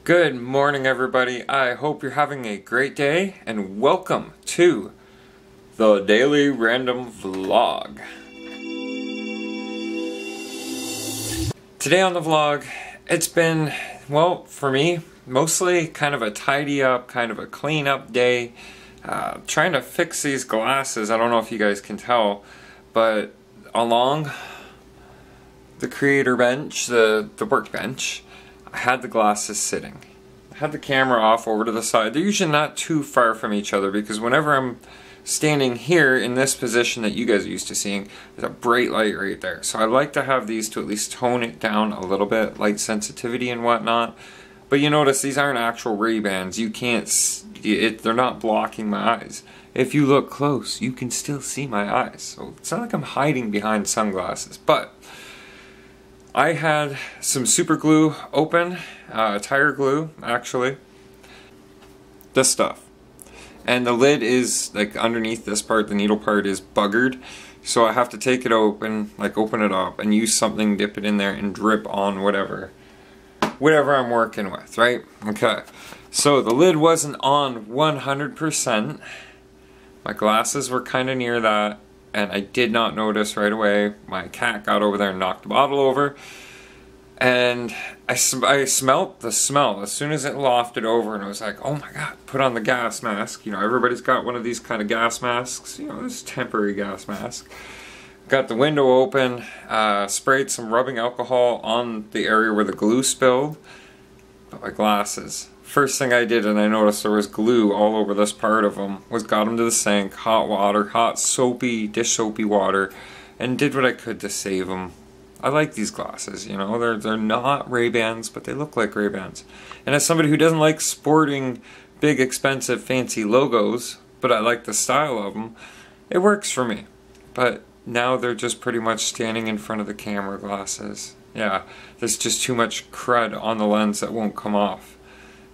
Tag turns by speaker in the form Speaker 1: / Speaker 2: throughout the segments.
Speaker 1: Good morning, everybody. I hope you're having a great day, and welcome to the Daily Random Vlog. Today on the vlog, it's been, well, for me, mostly kind of a tidy up, kind of a clean up day. Trying to fix these glasses. I don't know if you guys can tell, but along the creator bench, the workbench, I had the glasses sitting. I had the camera off over to the side. They're usually not too far from each other because whenever I'm standing here in this position that you guys are used to seeing, there's a bright light right there. So I like to have these to at least tone it down a little bit, light sensitivity and whatnot. But you notice these aren't actual Ray-Bans. You can't, they're not blocking my eyes. If you look close, you can still see my eyes. So it's not like I'm hiding behind sunglasses. But I had some super glue open, tire glue actually, this stuff. And the lid is like underneath this part, the needle part is buggered. So I have to take it open, like open it up and use something, dip it in there and drip on whatever I'm working with, right? Okay, so the lid wasn't on 100%. My glasses were kind of near that. And I did not notice right away. My cat got over there and knocked the bottle over. And I smelt the smell as soon as it lofted over, and I was like, oh my god, put on the gas mask. You know, everybody's got one of these kind of gas masks. You know, this temporary gas mask. Got the window open, sprayed some rubbing alcohol on the area where the glue spilled. But my glasses. First thing I did, and I noticed there was glue all over this part of them, was got them to the sink, hot water, hot soapy, dish soapy water, and did what I could to save them. I like these glasses, you know, they're not Ray-Bans, but they look like Ray-Bans. And as somebody who doesn't like sporting big, expensive, fancy logos, but I like the style of them, it works for me. But now they're just pretty much standing in front of the camera glasses. Yeah, there's just too much crud on the lens that won't come off.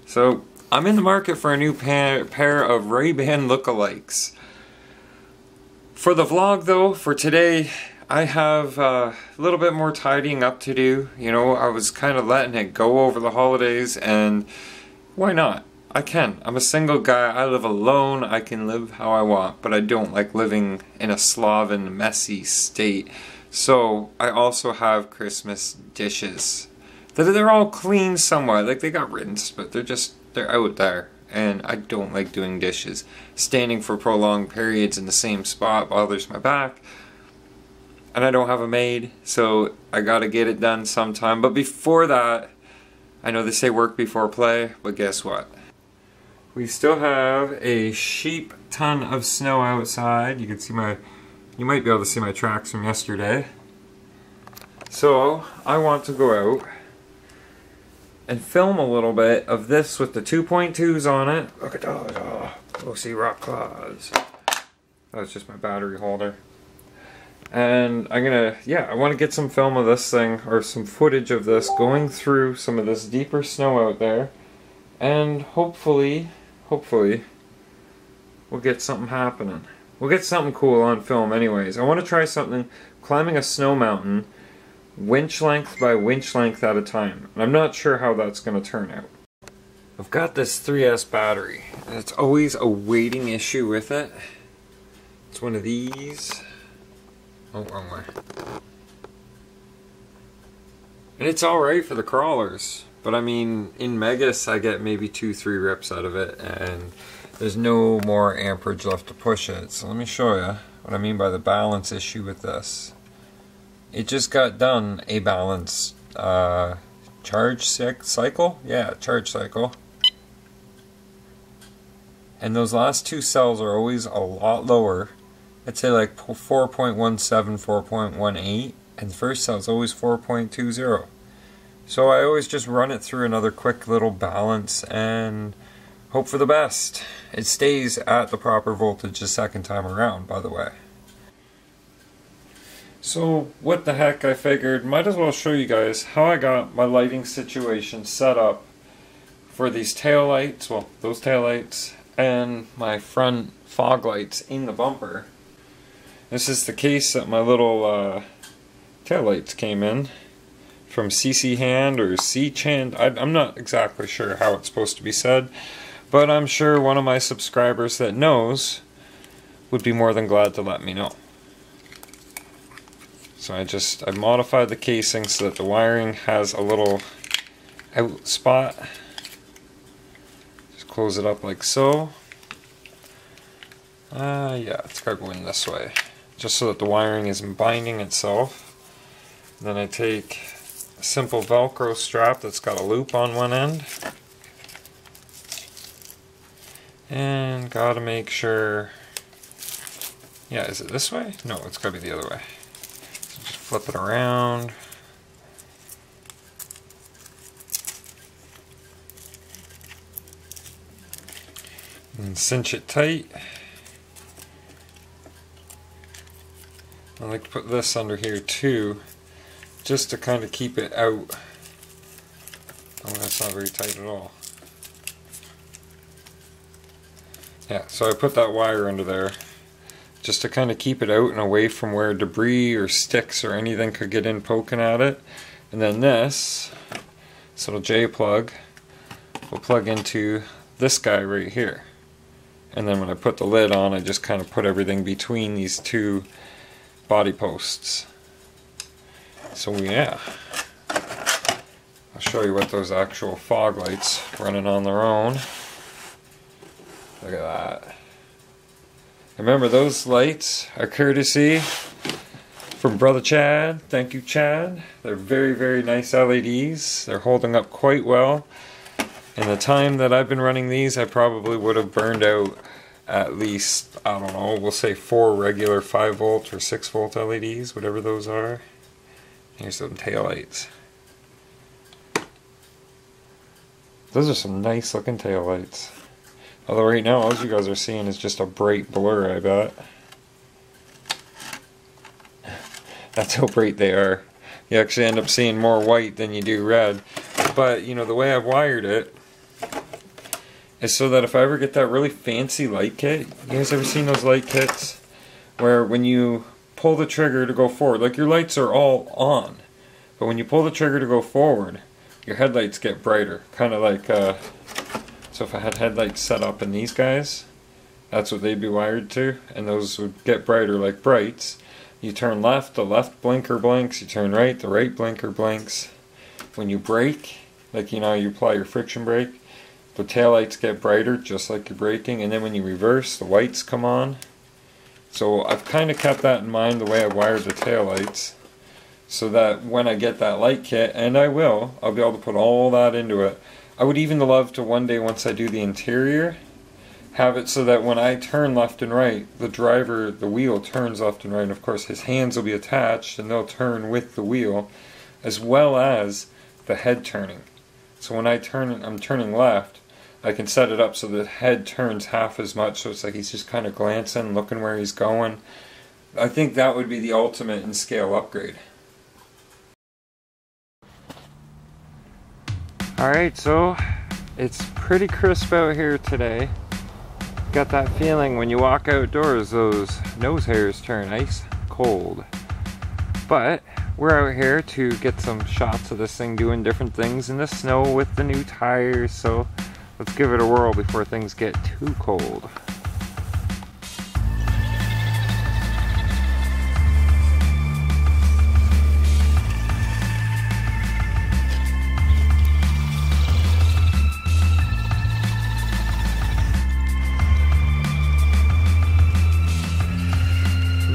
Speaker 1: So, I'm in the market for a new pair of Ray-Ban lookalikes. For the vlog though, for today, I have a little bit more tidying up to do. You know, I was kind of letting it go over the holidays, and why not? I can. I'm a single guy, I live alone, I can live how I want, but I don't like living in a sloven, messy state. So, I also have Christmas dishes. They're all clean somewhat, like they got rinsed, but they're out there. And I don't like doing dishes. Standing for prolonged periods in the same spot bothers my back. And I don't have a maid, so I gotta get it done sometime. But before that, I know they say work before play, but guess what? We still have a sheep ton of snow outside. You can see you might be able to see my tracks from yesterday. So, I want to go out and film a little bit of this with the 2.2s on it. Look at those, oh, OC rock claws. That was just my battery holder. And I'm gonna, I want to get some film of this thing, or some footage of this, going through some of this deeper snow out there. And hopefully, we'll get something happening. We'll get something cool on film anyways. I want to try something, climbing a snow mountain, winch length by winch length at a time. And I'm not sure how that's going to turn out. I've got this 3S battery, and it's always a weighting issue with it. It's one of these. Oh, wrong way. And it's alright for the crawlers, but I mean, in Megas I get maybe 2-3 rips out of it, and there's no more amperage left to push it. So let me show you what I mean by the balance issue with this. It just got done a balance charge cycle? Yeah, charge cycle. And those last two cells are always a lot lower. I'd say like 4.17, 4.18, and the first cell is always 4.20. So I always just run it through another quick little balance and hope for the best. It stays at the proper voltage the second time around, by the way. So, what the heck, I figured, might as well show you guys how I got my lighting situation set up for these tail lights, well, those tail lights, and my front fog lights in the bumper. This is the case that my little tail lights came in. from CC Hand or C Hand. I'm not exactly sure how it's supposed to be said, but I'm sure one of my subscribers that knows would be more than glad to let me know. So I modified the casing so that the wiring has a little out spot. Just close it up like so. Yeah, it's got to go in this way, just so that the wiring isn't binding itself. Then I take a simple Velcro strap that's got a loop on one end, and gotta make sure, yeah, is it this way? No, it's gotta be the other way. So just flip it around. And cinch it tight. I like to put this under here too, just to kind of keep it out. Oh, that's not very tight at all. Yeah, so I put that wire under there, just to kind of keep it out and away from where debris or sticks or anything could get in poking at it. And then this little J plug will plug into this guy right here. And then when I put the lid on, I just kind of put everything between these two body posts. So yeah, I'll show you what those actual fog lights running on their own. Look at that. Remember, those lights are courtesy from Brother Chad. Thank you, Chad. They're very, very nice LEDs. They're holding up quite well. In the time that I've been running these, I probably would have burned out at least, I don't know, we'll say 4 regular 5 volt or 6 volt LEDs, whatever those are. Here's some taillights. Those are some nice looking taillights. Although right now all you guys are seeing is just a bright blur, I bet. That's how bright they are. You actually end up seeing more white than you do red. But, you know, the way I've wired it is so that if I ever get that really fancy light kit, you guys ever seen those light kits where when you pull the trigger to go forward, like your lights are all on, but when you pull the trigger to go forward, your headlights get brighter. Kind of like, so if I had headlights set up in these guys, that's what they'd be wired to, and those would get brighter like brights. You turn left, the left blinker blinks, you turn right, the right blinker blinks. When you brake, like, you know, you apply your friction brake, the taillights get brighter just like you're braking, and then when you reverse, the whites come on. So I've kind of kept that in mind the way I wired the taillights, so that when I get that light kit, and I'll be able to put all that into it. I would even love to one day, once I do the interior, have it so that when I turn left and right, the wheel turns left and right, and of course his hands will be attached and they'll turn with the wheel, as well as the head turning. So when I'm turning left, I can set it up so the head turns half as much, so it's like he's just kind of glancing, looking where he's going. I think that would be the ultimate in scale upgrade. Alright, so it's pretty crisp out here today. Got that feeling when you walk outdoors, those nose hairs turn ice cold. But we're out here to get some shots of this thing doing different things in the snow with the new tires, so let's give it a whirl before things get too cold.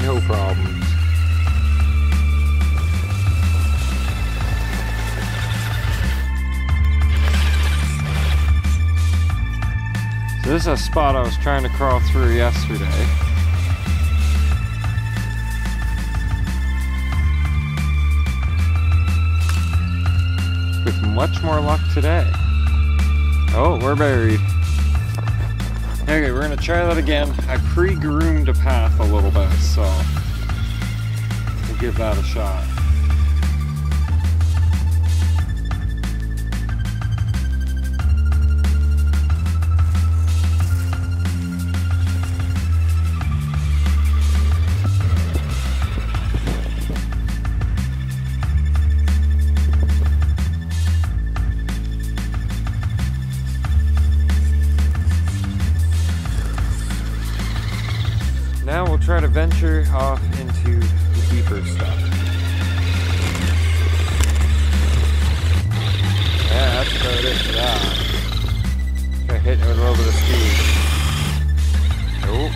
Speaker 1: No problems. So this is a spot I was trying to crawl through yesterday. With much more luck today. Oh, we're buried. Okay, we're gonna try that again. I pre-groomed a path a little bit, so we'll give that a shot. try to venture off into the deeper stuff. Yeah, that's about it for that. Try hitting it with a little bit of speed. Nope.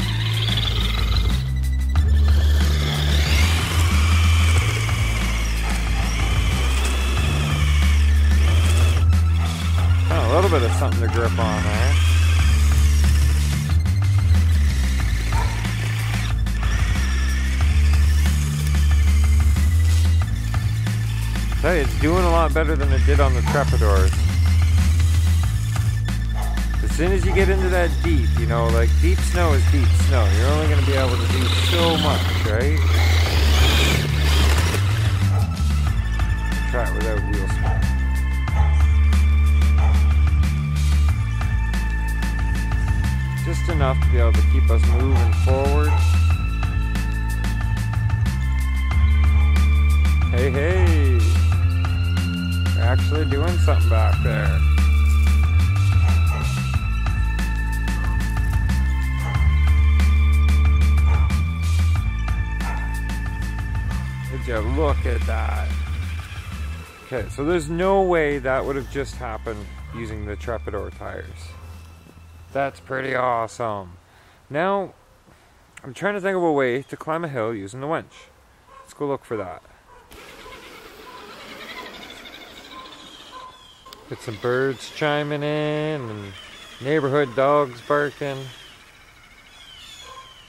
Speaker 1: A little bit of something to grip on there. Tell you, it's doing a lot better than it did on the Trepadors. As soon as you get into that deep, you know, like deep snow is deep snow. You're only going to be able to do so much, right? Try it without wheel spin. Just enough to be able to keep us moving forward. Hey, hey! We're actually doing something back there. Would you look at that? Okay, so there's no way that would have just happened using the Trepador tires. That's pretty awesome. Now, I'm trying to think of a way to climb a hill using the winch. Let's go look for that. Get some birds chiming in and neighborhood dogs barking.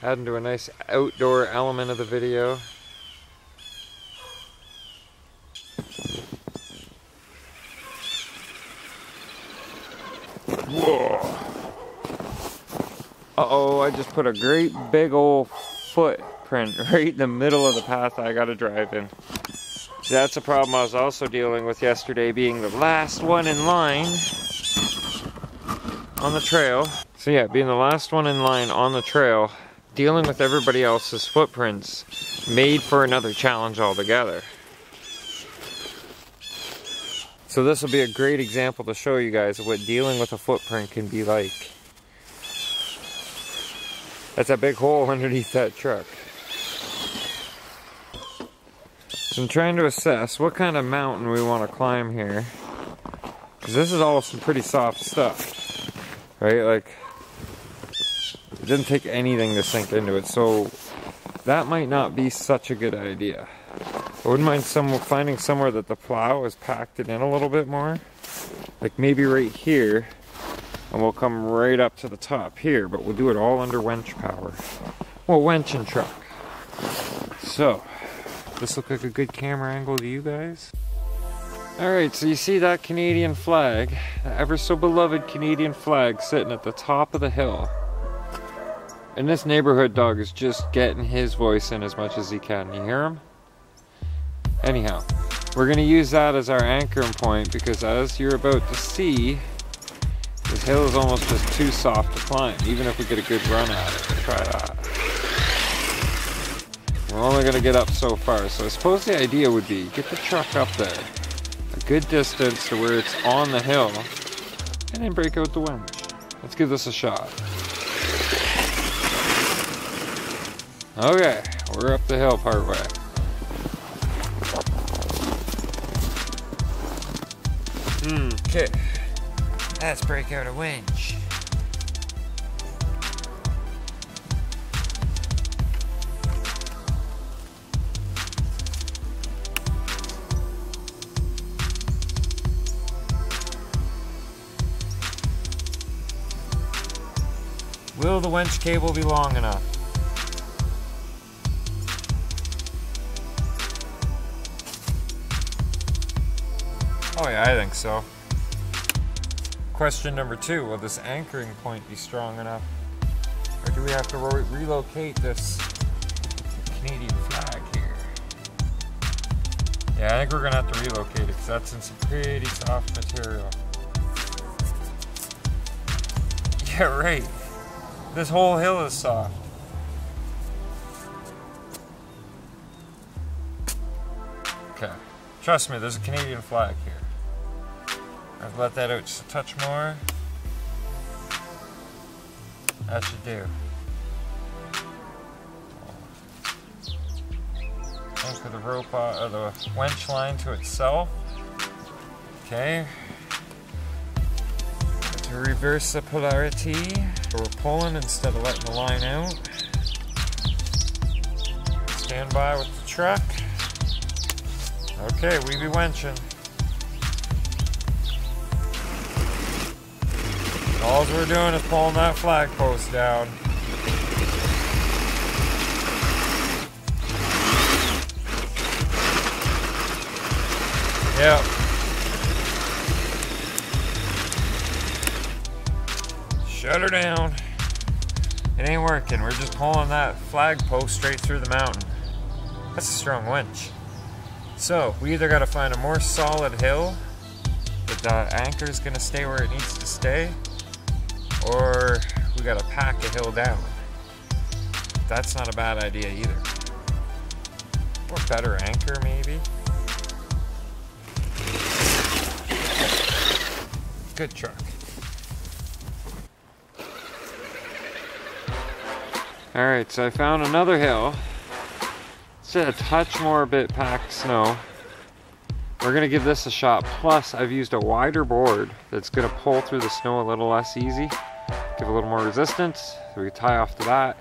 Speaker 1: Adding to a nice outdoor element of the video. Whoa. Uh-oh, I just put a great big old footprint right in the middle of the path I gotta drive in. See, that's a problem I was also dealing with yesterday, being the last one in line on the trail. So yeah, being the last one in line on the trail, dealing with everybody else's footprints made for another challenge altogether. So this will be a great example to show you guys of what dealing with a footprint can be like. That's a big hole underneath that truck. So I'm trying to assess what kind of mountain we want to climb here. Because this is all some pretty soft stuff. Right? Like, it didn't take anything to sink into it. So that might not be such a good idea. I wouldn't mind finding somewhere that the plow has packed it in a little bit more. Like maybe right here. And we'll come right up to the top here, but we'll do it all under winch power. Well, winch and truck. So, this look like a good camera angle to you guys? Alright, so you see that Canadian flag, the ever so beloved Canadian flag sitting at the top of the hill. And this neighborhood dog is just getting his voice in as much as he can. You hear him? Anyhow, we're going to use that as our anchoring point because as you're about to see, this hill is almost just too soft to climb, even if we get a good run at it. We'll try that. We're only going to get up so far, so I suppose the idea would be get the truck up there, a good distance to where it's on the hill, and then break out the winch. Let's give this a shot. Okay, we're up the hill part way. Okay. Let's break out a winch. Will the winch cable be long enough? Oh yeah, I think so. Question number 2, will this anchoring point be strong enough? Or do we have to relocate this Canadian flag here? Yeah, I think we're going to have to relocate it because that's in some pretty soft material. Yeah, right. This whole hill is soft. Okay. Trust me, there's a Canadian flag here. I've let that out just a touch more. That should do. for the rope or the winch line to itself. Okay. To reverse the polarity, we're pulling instead of letting the line out. Stand by with the truck. Okay, we be winching. All we're doing is pulling that flag post down. Yep. Shut her down. It ain't working. We're just pulling that flag post straight through the mountain. That's a strong winch. So, we either gotta find a more solid hill that the anchor's gonna stay where it needs to stay, or we gotta pack a hill down. That's not a bad idea either. Or better anchor, maybe. Good truck. Alright, so I found another hill. It's a touch more bit packed snow. We're gonna give this a shot. Plus, I've used a wider board that's gonna pull through the snow a little less easy. Give a little more resistance, so we can tie off to that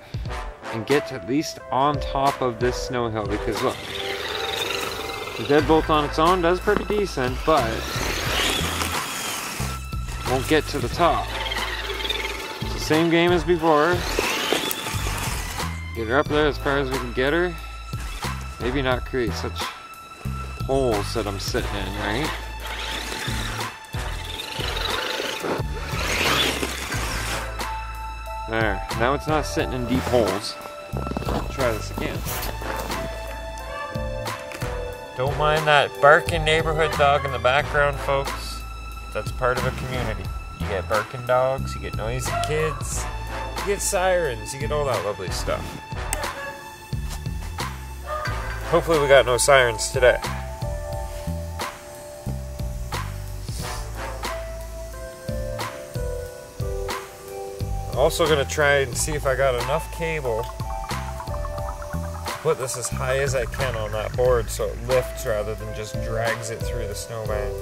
Speaker 1: and get at least on top of this snow hill, because look, the deadbolt on its own does pretty decent, but won't get to the top. It's the same game as before. Get her up there as far as we can get her. Maybe not create such holes that I'm sitting in, right? There, now it's not sitting in deep holes. Try this again. Don't mind that barking neighborhood dog in the background, folks. That's part of a community. You get barking dogs, you get noisy kids, you get sirens, you get all that lovely stuff. Hopefully we got no sirens today. Also gonna try and see if I got enough cable to put this as high as I can on that board so it lifts rather than just drags it through the snowbank.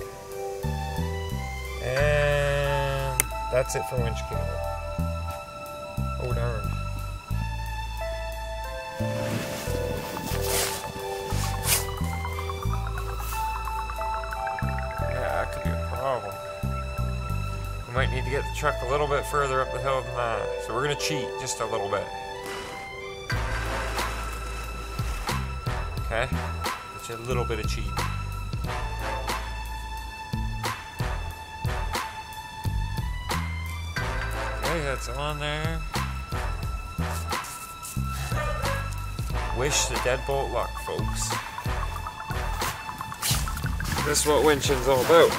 Speaker 1: And that's it for winch cable. Oh darn. Yeah, that could be a problem. We might need to get the truck a little bit further up the hill than that. So we're gonna cheat just a little bit. Okay? It's a little bit of cheat. Okay, that's on there. Wish the deadbolt luck, folks. This is what winching's all about.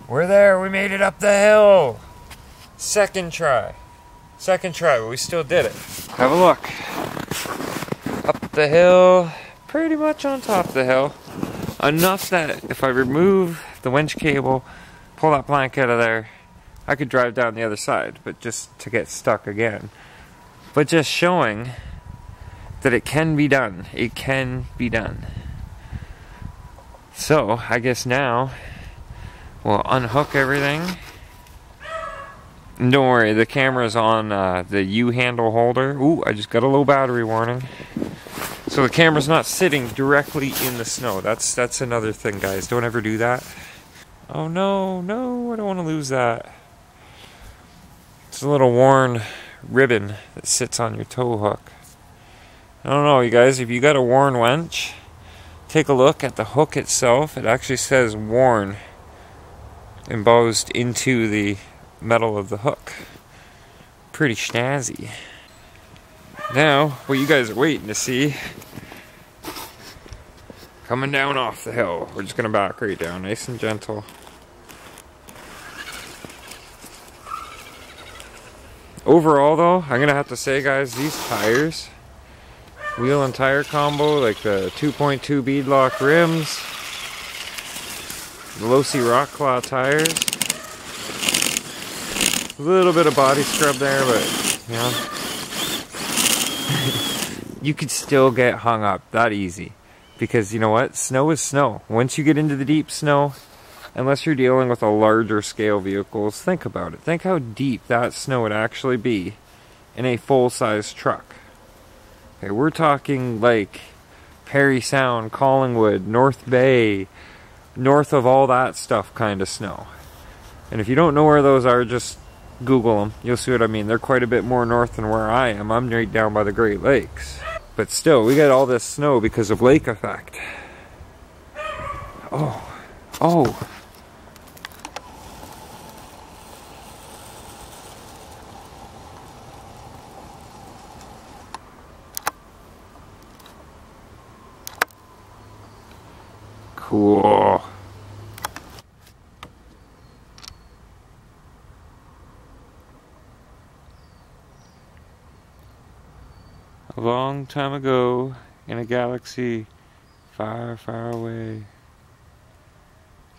Speaker 1: We're there, we made it up the hill. Second try, but we still did it. Have a look. Up the hill, pretty much on top of the hill. Enough that if I remove the winch cable, pull that plank out of there, I could drive down the other side, but just to get stuck again. But just showing that it can be done. It can be done. So, I guess now, we'll unhook everything. And don't worry, the camera's on the U-handle holder. Ooh, I just got a low battery warning. So the camera's not sitting directly in the snow. That's another thing, guys. Don't ever do that. Oh no, no, I don't want to lose that. It's a little worn ribbon that sits on your tow hook. I don't know, you guys, if you got a worn winch, take a look at the hook itself. It actually says WARN embossed into the metal of the hook. Pretty snazzy. Now, what you guys are waiting to see Coming down off the hill. We're just gonna back right down, nice and gentle. Overall though, I'm gonna have to say guys, these tires, wheel and tire combo, like the 2.2 beadlock rims, the low-C rock claw tires, a little bit of body scrub there, but you know, you could still get hung up that easy. Because you know what? Snow is snow. Once you get into the deep snow, unless you're dealing with a larger scale vehicles, think about it. Think how deep that snow would actually be in a full-size truck. Okay, we're talking like Perry Sound, Collingwood, North Bay, north of all that stuff kind of snow. And if you don't know where those are, just Google them. You'll see what I mean. They're quite a bit more north than where I am. I'm right down by the Great Lakes. But still, we got all this snow because of lake effect. Oh. Oh. Cool. A long time ago, in a galaxy far, far away. I'm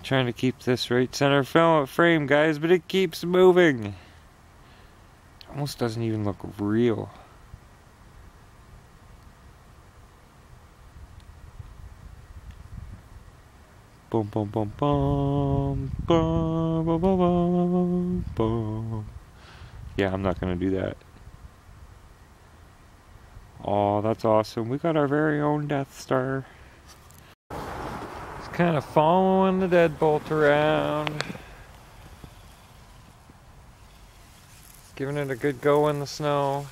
Speaker 1: trying to keep this right center frame, guys, but it keeps moving. It almost doesn't even look real. Boom, boom, boom, boom, boom, boom, boom, boom, boom. Yeah, I'm not gonna do that. Oh, that's awesome. We got our very own Death Star. It's kind of following the deadbolt around. Giving it a good go in the snow.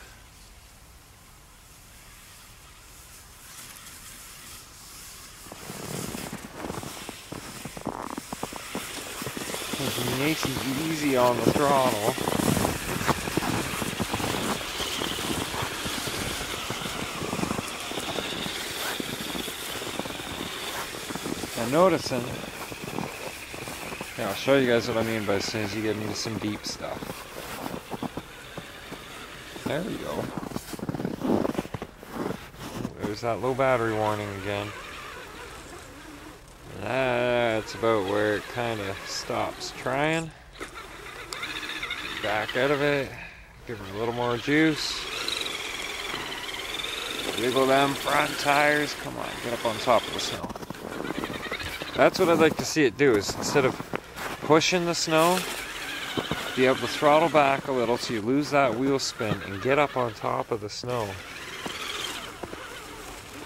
Speaker 1: It's nice and easy on the throttle. I'm noticing, yeah, I'll show you guys what I mean by as soon as you get into some deep stuff. There we go. There's that low battery warning again. That's about where it kind of stops trying. Back out of it, give it a little more juice. Wiggle them front tires, come on, get up on top of the snow. That's what I'd like to see it do, is instead of pushing the snow, be able to throttle back a little so you lose that wheel spin and get up on top of the snow.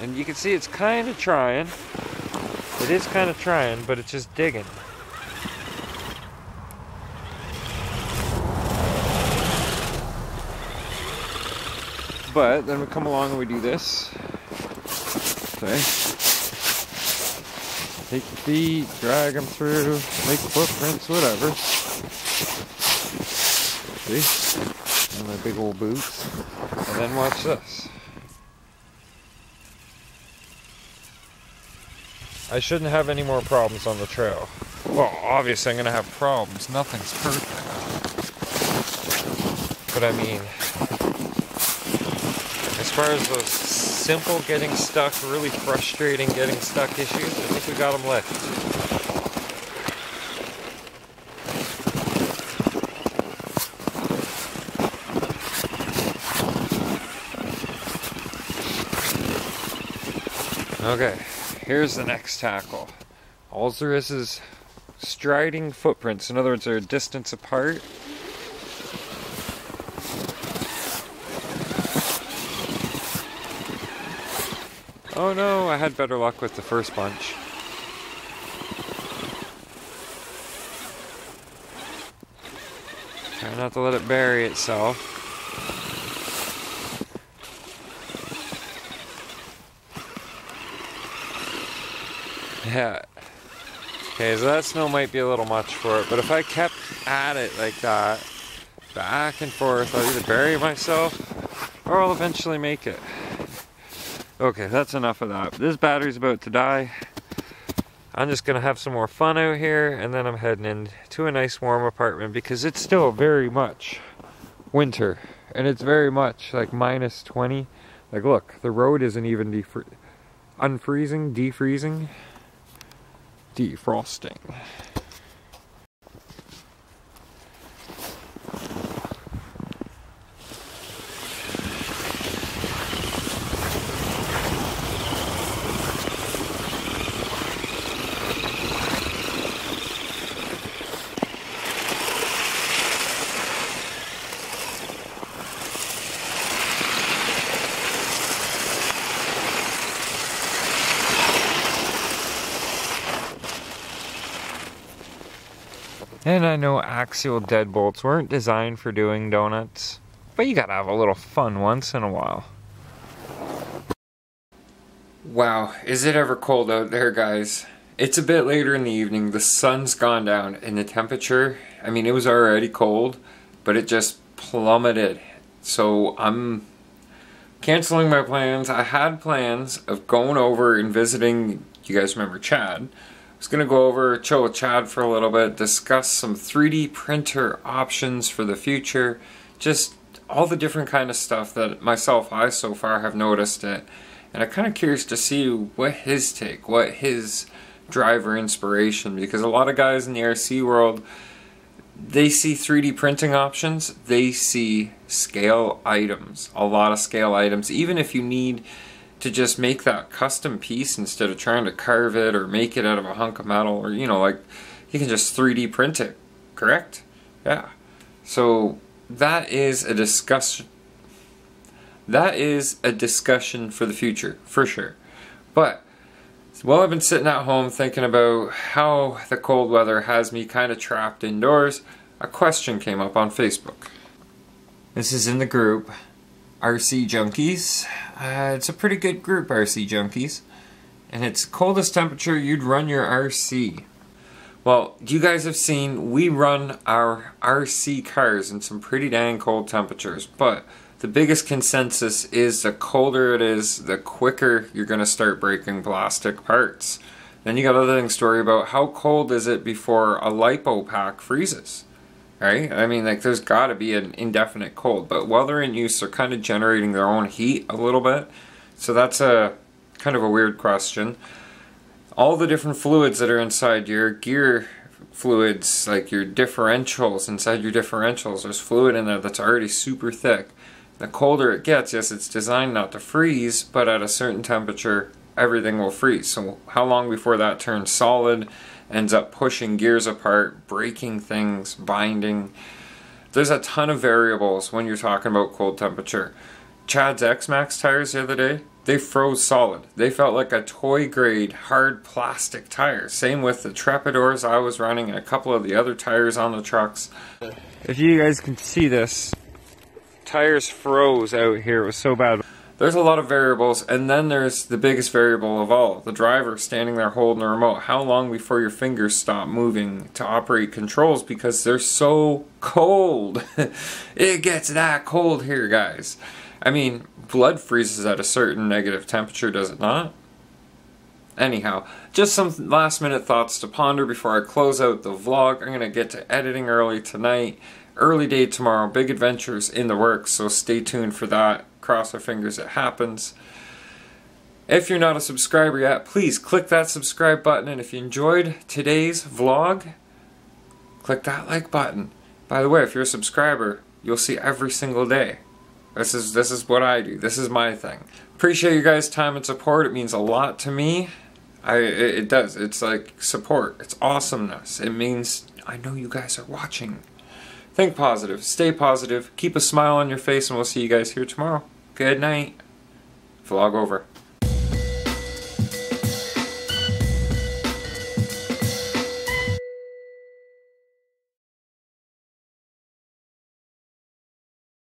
Speaker 1: And you can see it's kind of trying. It is kind of trying, but it's just digging. But then we come along and we do this. Okay. Take the feet, drag them through, make footprints, whatever. See? And my big old boots. And then watch this. I shouldn't have any more problems on the trail. Well, obviously I'm going to have problems. Nothing's perfect. But I mean, as far as those simple getting stuck, really frustrating getting stuck issues, I think we got them licked. Okay, here's the next tackle. All there is striding footprints. In other words, they're a distance apart. Oh no, I had better luck with the first bunch. Try not to let it bury itself. Yeah. Okay, so that snow might be a little much for it, but if I kept at it like that, back and forth, I'll either bury myself or I'll eventually make it. Okay, that's enough of that. This battery's about to die. I'm just gonna have some more fun out here, and then I'm heading into a nice warm apartment because it's still very much winter, and it's very much like minus 20. Like, look, the road isn't even unfreezing, defreezing, defrosting. And I know Axial deadbolts weren't designed for doing donuts, but you gotta have a little fun once in a while. Wow, is it ever cold out there, guys? It's a bit later in the evening, the sun's gone down, and the temperature, I mean, it was already cold, but it just plummeted. So I'm canceling my plans. I had plans of going over and visiting, you guys remember Chad? I was going to go over, chill with Chad for a little bit, discuss some 3D printer options for the future, just all the different kind of stuff that I so far have noticed it. And I'm kind of curious to see what his take, what his driver inspiration, because a lot of guys in the RC world, they see 3D printing options, they see scale items, a lot of scale items, even if you need to just make that custom piece instead of trying to carve it or make it out of a hunk of metal, or you know, like you can just 3D print it, correct? Yeah. So that is a discussion. That is a discussion for the future, for sure. But while I've been sitting at home thinking about how the cold weather has me kind of trapped indoors, a question came up on Facebook. This is in the group RC Junkies. It's a pretty good group, RC Junkies. And it's coldest temperature you'd run your RC. Well, you guys have seen we run our RC cars in some pretty dang cold temperatures, but the biggest consensus is the colder it is, the quicker you're going to start breaking plastic parts. Then you got other things to worry about. How cold is it before a lipo pack freezes? Right? I mean, like, there's got to be an indefinite cold, but while they're in use, they're kind of generating their own heat a little bit. So that's a kind of a weird question. All the different fluids that are inside your gear fluids, like your differentials, inside your differentials, there's fluid in there that's already super thick. The colder it gets, yes, it's designed not to freeze, but at a certain temperature, everything will freeze. So how long before that turns solid, ends up pushing gears apart, breaking things, binding? There's a ton of variables when you're talking about cold temperature. Chad's X-Max tires the other day, they froze solid. They felt like a toy grade hard plastic tire. Same with the Trepidors I was running and a couple of the other tires on the trucks. If you guys can see this, tires froze out here. It was so bad. There's a lot of variables, and then there's the biggest variable of all, the driver standing there holding the remote. How long before your fingers stop moving to operate controls because they're so cold? It gets that cold here, guys. I mean, blood freezes at a certain negative temperature, does it not? Anyhow, just some last minute thoughts to ponder before I close out the vlog. I'm going to get to editing early tonight, early day tomorrow, big adventures in the works, so stay tuned for that. Cross our fingers it happens. If you're not a subscriber yet, please click that subscribe button, and if you enjoyed today's vlog, click that like button. By the way, if you're a subscriber, you'll see every single day. This is what I do. This is my thing. Appreciate you guys' time and support. It means a lot to me. It does. It's like support. It's awesomeness. It means I know you guys are watching. Think positive. Stay positive. Keep a smile on your face, and we'll see you guys here tomorrow. Good night. Vlog over.